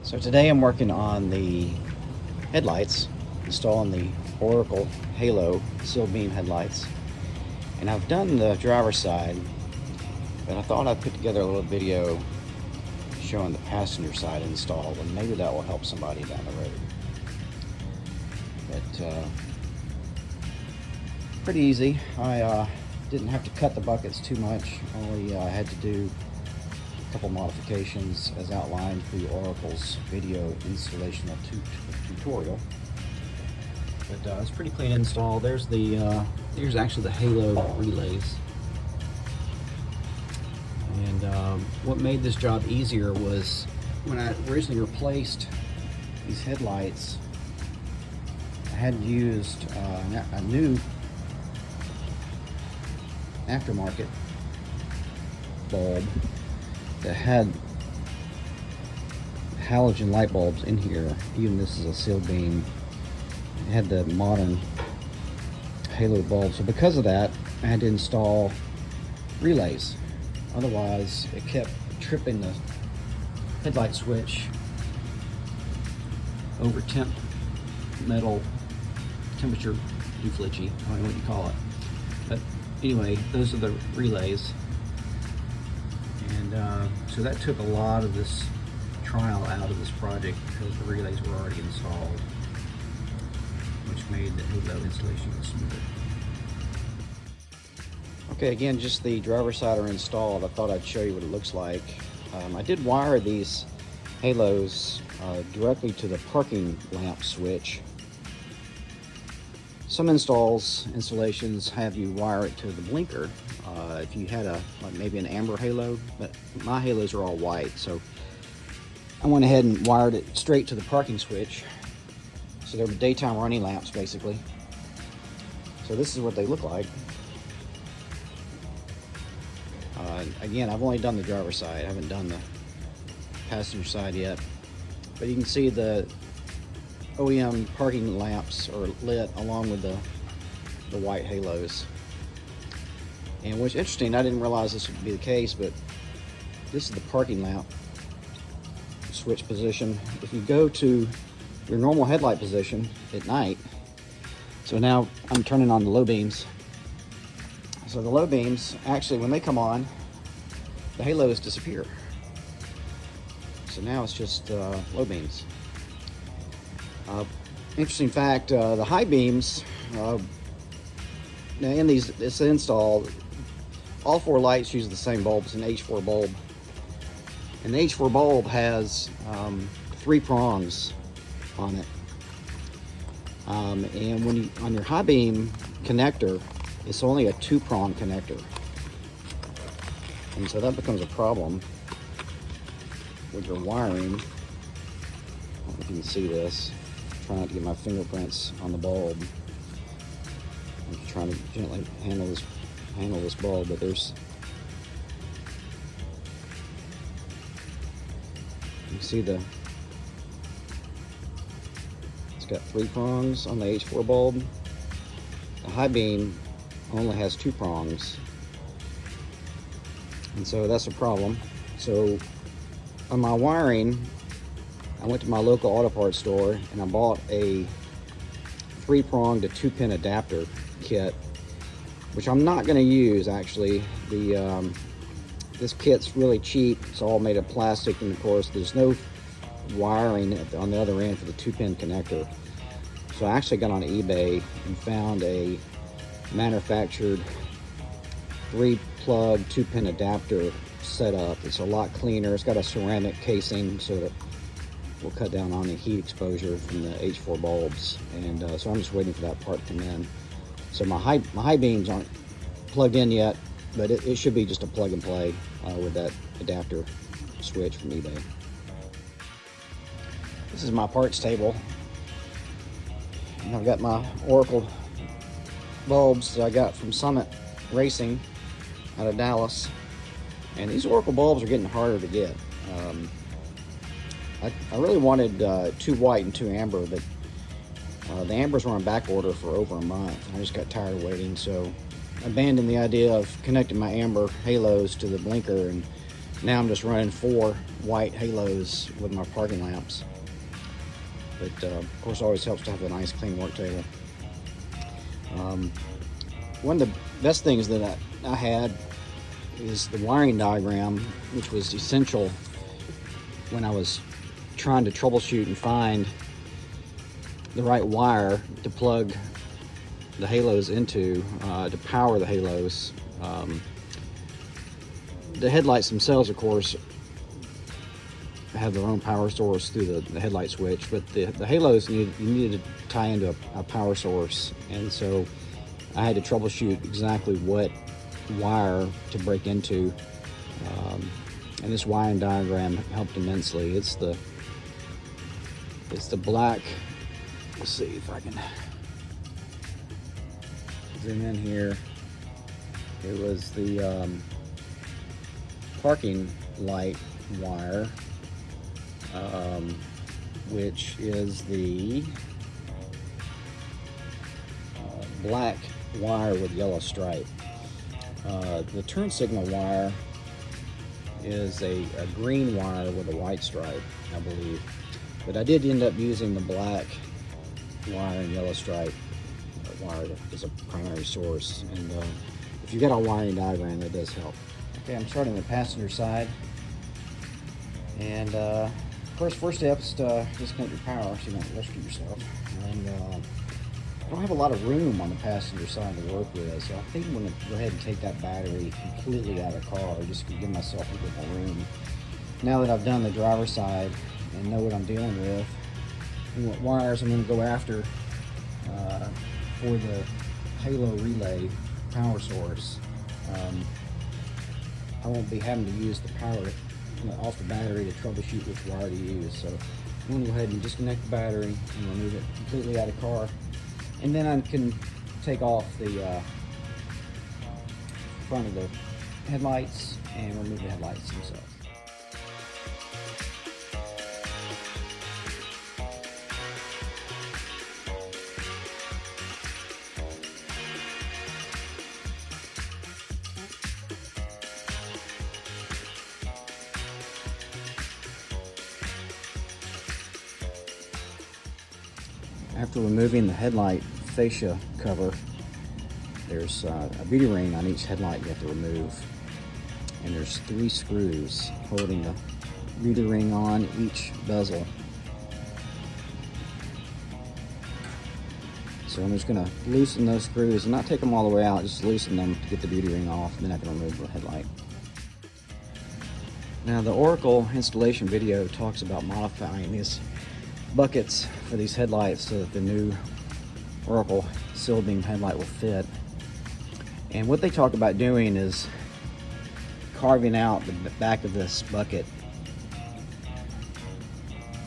So today I'm working on the headlights, installing the Oracle Halo sealed beam headlights. And I've done the driver's side, but I thought I'd put together a little video showing the passenger side install, and maybe that will help somebody down the road. But pretty easy. I didn't have to cut the buckets too much, only had to do a couple modifications as outlined through Oracle's video installation tutorial. But it's pretty clean install. There's here's actually the Halo relays. And what made this job easier was when I originally replaced these headlights, I had used a new aftermarket bulb that had halogen light bulbs in here. Even this is a sealed beam. It had the modern Halo bulb. So because of that, I had to install relays. Otherwise, it kept tripping the headlight switch over temp metal temperature dooflitchy. I don't know what you call it. But anyway, those are the relays. And so that took a lot of this trial out of this project because the relays were already installed, which made the Halo installation go smoother. Okay, again, just the driver side are installed. I thought I'd show you what it looks like. I did wire these Halos directly to the parking lamp switch. Some installations have you wire it to the blinker. If you had maybe an amber Halo, but my Halos are all white, so I went ahead and wired it straight to the parking switch. So they're daytime running lamps, basically. So this is what they look like. Again, I've only done the driver's side. I haven't done the passenger side yet. But you can see the OEM parking lamps are lit along with the white Halos. And what's interesting, I didn't realize this would be the case, but this is the parking lamp switch position. If you go to your normal headlight position at night, so now I'm turning on the low beams. So the low beams, actually, when they come on, the Halos disappear. So now it's just low beams. Interesting fact, the high beams, now in this install, all four lights use the same bulb. It's an H4 bulb. And the H4 bulb has 3 prongs on it. And when you, on your high beam connector, it's only a 2-prong connector. And so that becomes a problem with your wiring. I don't know if you can see this. I'm trying not to get my fingerprints on the bulb. I'm trying to gently handle this bulb, but there's, you see it's got 3 prongs on the H4 bulb. The high beam only has 2 prongs, and so that's a problem. So on my wiring, I went to my local auto parts store and I bought a 3-prong to 2-pin adapter kit, which I'm not going to use actually. This kit's really cheap. It's all made of plastic, and of course there's no wiring on the other end for the 2-pin connector. So I actually got on eBay and found a manufactured 3-plug 2-pin adapter setup. It's a lot cleaner. It's got a ceramic casing so that will cut down on the heat exposure from the H4 bulbs. And so I'm just waiting for that part to come in. So my high beams aren't plugged in yet, but it should be just a plug and play with that adapter switch from eBay. This is my parts table. And I've got my Oracle bulbs that I got from Summit Racing out of Dallas. And these Oracle bulbs are getting harder to get. I really wanted 2 white and 2 amber, but the ambers were on back order for over a month. I just got tired of waiting, so I abandoned the idea of connecting my amber Halos to the blinker and Now I'm just running 4 white halos with my parking lamps. But of course, it always helps to have a nice clean work table. One of the best things that I had is the wiring diagram, which was essential when I was trying to troubleshoot and find the right wire to plug the halos into to power the halos. The headlights themselves, of course, have their own power source through the headlight switch, but the halos you needed to tie into a power source, and so I had to troubleshoot exactly what wire to break into, and this wiring diagram helped immensely. It's the black. Let's see if I can zoom in here. It was the parking light wire, which is the black wire with yellow stripe. The turn signal wire is a green wire with a white stripe, I believe. But I did end up using the black wire and yellow stripe wire as a primary source. And if you've got a wiring diagram, that does help. Okay, I'm starting the passenger side. And of course, first step is to disconnect your power so you don't electrocute yourself. And I don't have a lot of room on the passenger side to work with, so I think I'm going to go ahead and take that battery completely out of the car just to give myself a bit more room. Now that I've done the driver's side and know what I'm dealing with and what wires I'm going to go after for the halo relay power source, I won't be having to use the power off the battery to troubleshoot which wire to use. So I'm going to go ahead and disconnect the battery and remove it completely out of the car. And then I can take off the front of the headlights and remove the headlights themselves. After removing the headlight fascia cover, there's a beauty ring on each headlight you have to remove. And there's 3 screws holding the beauty ring on each bezel. So I'm just going to loosen those screws and not take them all the way out, just loosen them to get the beauty ring off, and then I can remove the headlight. Now the Oracle installation video talks about modifying these buckets for these headlights so that the new Oracle seal beam headlight will fit. And what they talk about doing is carving out the back of this bucket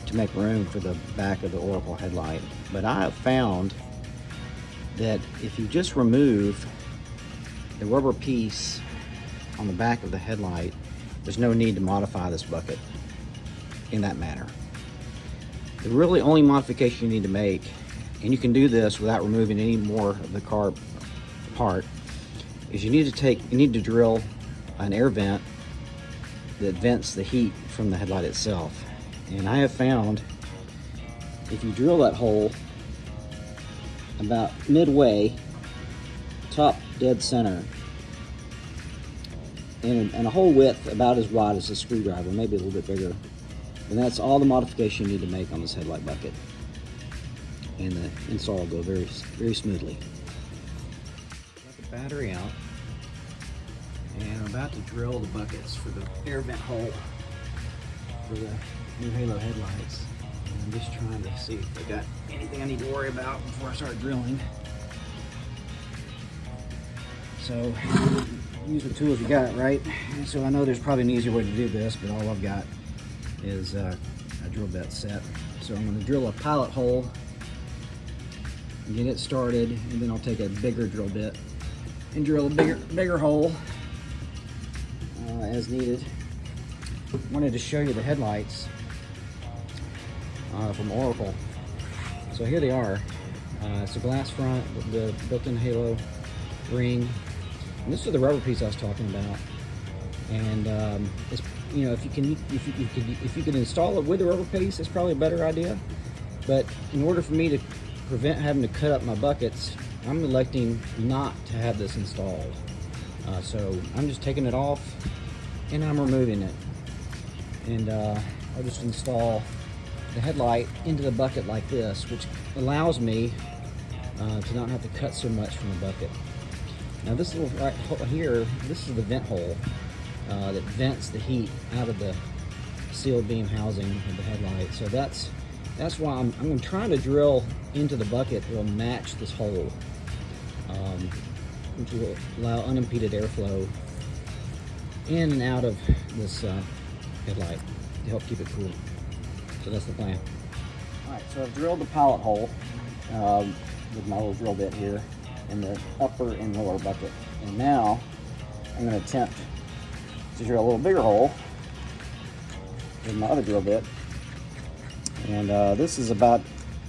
to make room for the back of the Oracle headlight. But I have found that if you just remove the rubber piece on the back of the headlight, there's no need to modify this bucket in that manner. The really only modification you need to make, and you can do this without removing any more of the car apart, is you need to drill an air vent that vents the heat from the headlight itself. And I have found if you drill that hole about midway, top dead center, and a hole width about as wide as a screwdriver, maybe a little bit bigger, and that's all the modification you need to make on this headlight bucket. And the install will go very, very smoothly. Got the battery out, and I'm about to drill the buckets for the air vent hole for the new Halo headlights. And I'm just trying to see if I got anything I need to worry about before I start drilling. So use the tools you got, right? And so I know there's probably an easier way to do this, but all I've got is a drill bit set. So I'm going to drill a pilot hole and get it started, and then I'll take a bigger drill bit and drill a bigger hole as needed. Wanted to show you the headlights from Oracle. So here they are. It's a glass front with the built-in halo ring. And this is the rubber piece I was talking about. And it's you know, if you can install it with a rubber piece, it's probably a better idea. But in order for me to prevent having to cut up my buckets, I'm electing not to have this installed. So I'm just taking it off and I'm removing it. And I'll just install the headlight into the bucket like this, which allows me to not have to cut so much from the bucket. Now this little right here, this is the vent hole that vents the heat out of the sealed beam housing of the headlight. So that's why I'm trying to drill into the bucket that will match this hole, which will allow unimpeded airflow in and out of this headlight to help keep it cool. So that's the plan. All right, so I've drilled the pilot hole with my little drill bit here in the upper and lower bucket. And now I'm going to attempt to drill a little bigger hole with my other drill bit. And this is a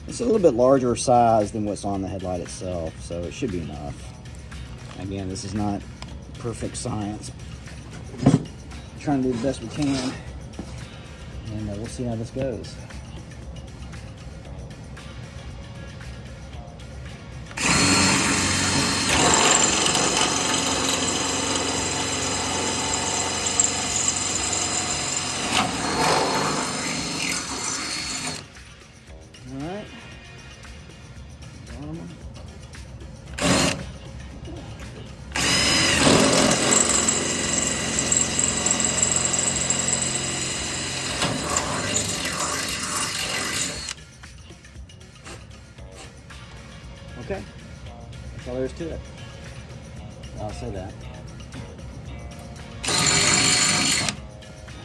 little bit larger size than what's on the headlight itself, so it should be enough. Again, this is not perfect science. We're trying to do the best we can, and we'll see how this goes. Okay, that's all there is to it. I'll say that. I'll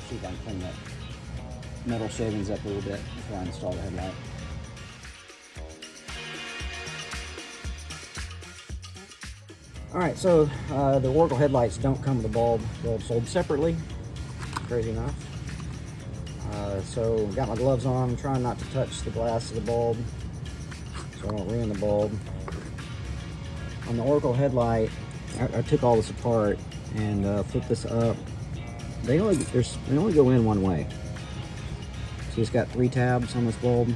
see if I can clean that metal shavings up a little bit before I install the headlight. Alright, so the Oracle headlights don't come with a bulb. They're sold separately, crazy enough. So got my gloves on, I'm trying not to touch the glass of the bulb so I don't ruin the bulb. On the Oracle headlight, I took all this apart and flipped this up. They only go in one way. So it's got 3 tabs on this bulb,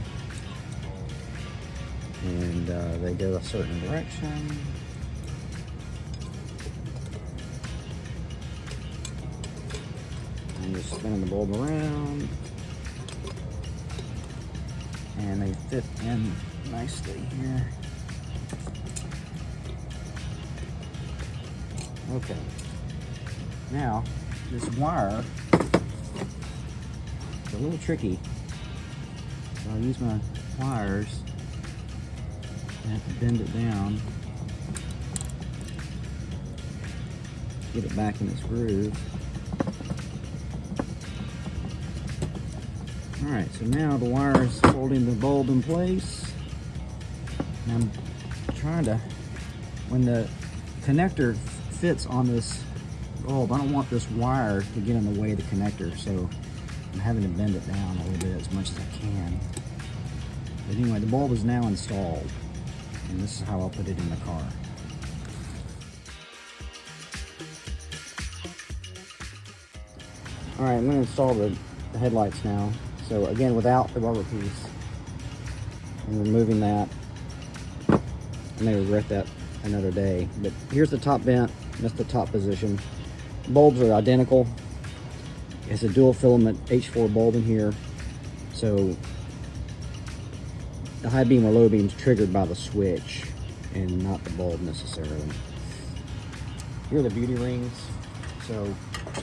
and they go a certain direction. I'm just spinning the bulb around, and they fit in nicely here. Okay, now this wire is a little tricky, so I'll use my pliers and have to bend it down, get it back in its groove. Alright, so now the wire is holding the bulb in place. And I'm trying to, when the connector fits on this bulb, I don't want this wire to get in the way of the connector, so I'm having to bend it down a little bit as much as I can. But anyway, the bulb is now installed, and this is how I'll put it in the car. Alright, I'm going to install the headlights now. So again, without the rubber piece, I'm removing that. I may regret that another day, but here's the top vent. That's the top position. Bulbs are identical. It's a dual filament H4 bulb in here, so the high beam or low beam is triggered by the switch and not the bulb necessarily. Here are the beauty rings, so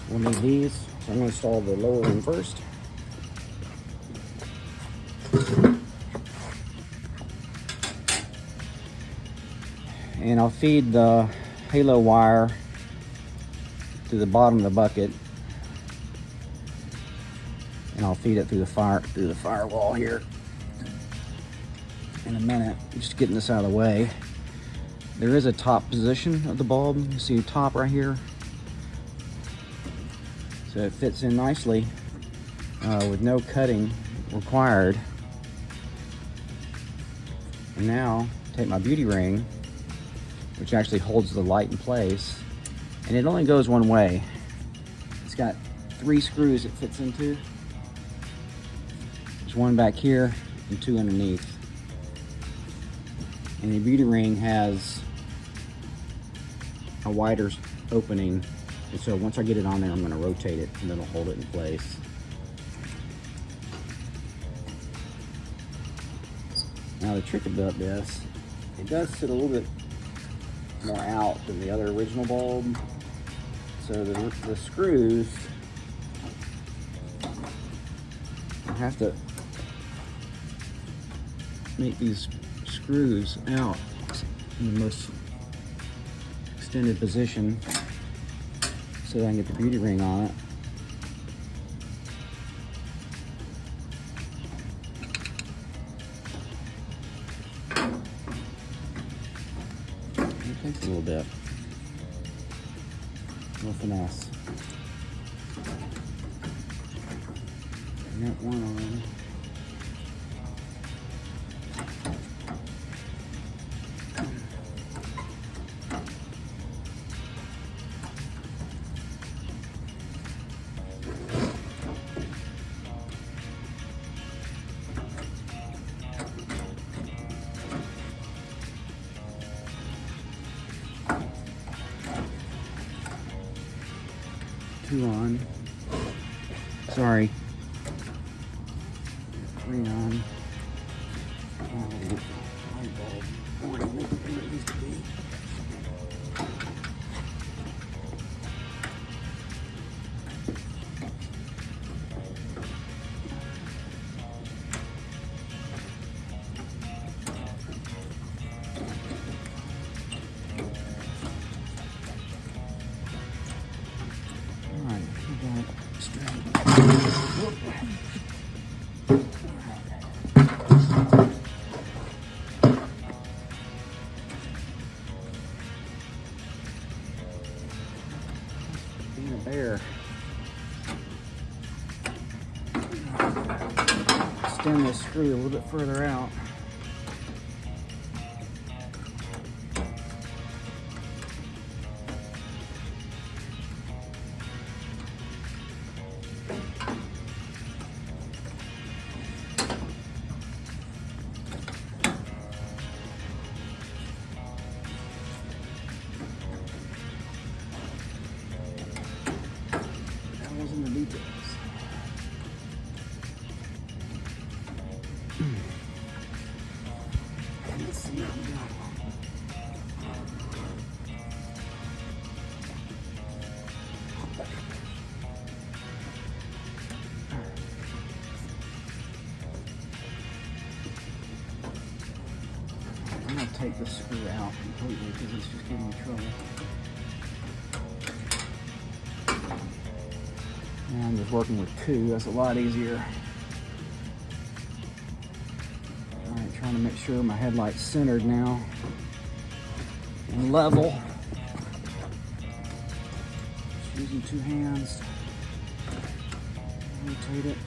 we'll need these. So I'm going to install the lower one first. And I'll feed the halo wire to the bottom of the bucket, and I'll feed it through the firewall here in a minute. Just getting this out of the way. There is a top position of the bulb. You see top right here, so it fits in nicely with no cutting required. And now take my beauty ring, which actually holds the light in place, and it only goes one way. It's got 3 screws it fits into. There's one back here and 2 underneath. And the beauty ring has a wider opening, and so once I get it on there, I'm going to rotate it and then it'll hold it in place. Now the trick about this, it does sit a little bit more out than the other original bulb, so the screws, I have to make these screws out in the most extended position so that I can get the beauty ring on it. It takes a little bit. A little finesse. And that one on. Two on. Sorry. 3 on. Light bulb. Where it needs to be. Being a bear. Extend this screw a little bit further out. In the details. Let's see what we got. I'm going to take this screw out completely because it's just giving me trouble. And I'm just working with 2, that's a lot easier. Alright, trying to make sure my headlight's centered now and level. Just using 2 hands. Rotate it.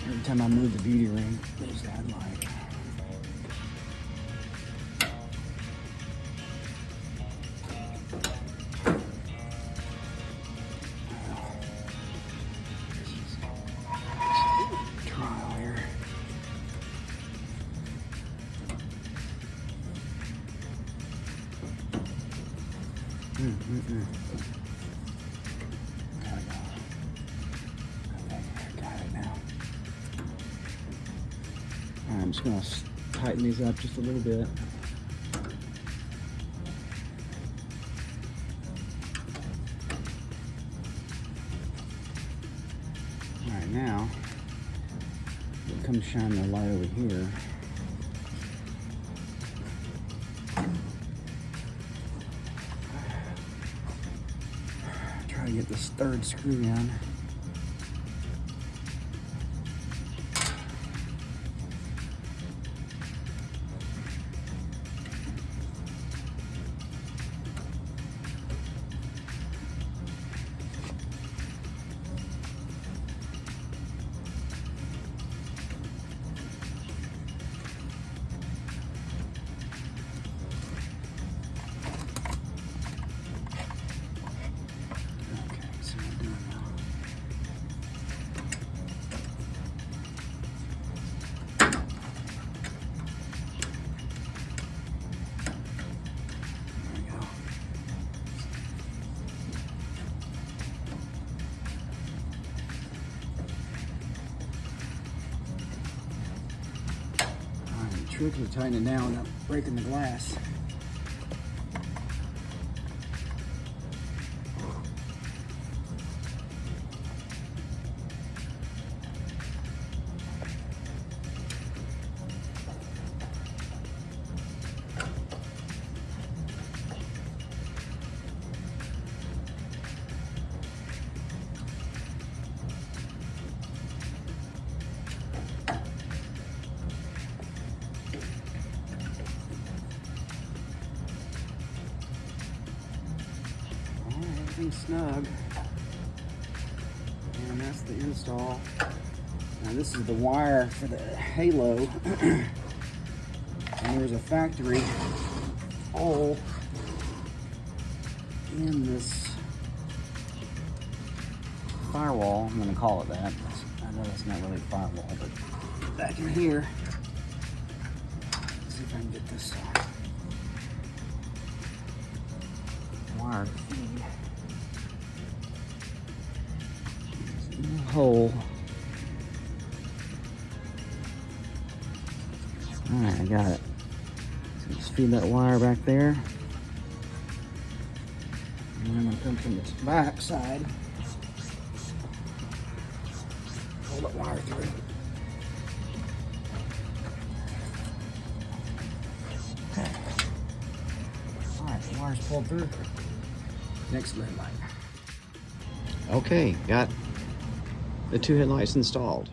Every time I move the beauty ring, there's that light. Trial here. I'm just going to tighten these up just a little bit. Alright, now we'll come shine the light over here. Try to get this 3rd screw in. trick to tighten it down without breaking the glass. Everything's snug, and that's the install. Now this is the wire for the halo, and there's a factory hole in this firewall. I'm going to call it that. I know it's not really a firewall, but back in here, let's see if I can get this wire feed. Hole. Alright, I got it. So just feed that wire back there. And I'm going to come from the back side. Pull that wire through. Okay. Alright, the wire's pulled through. Next lid light. Okay, got the 2 headlights installed.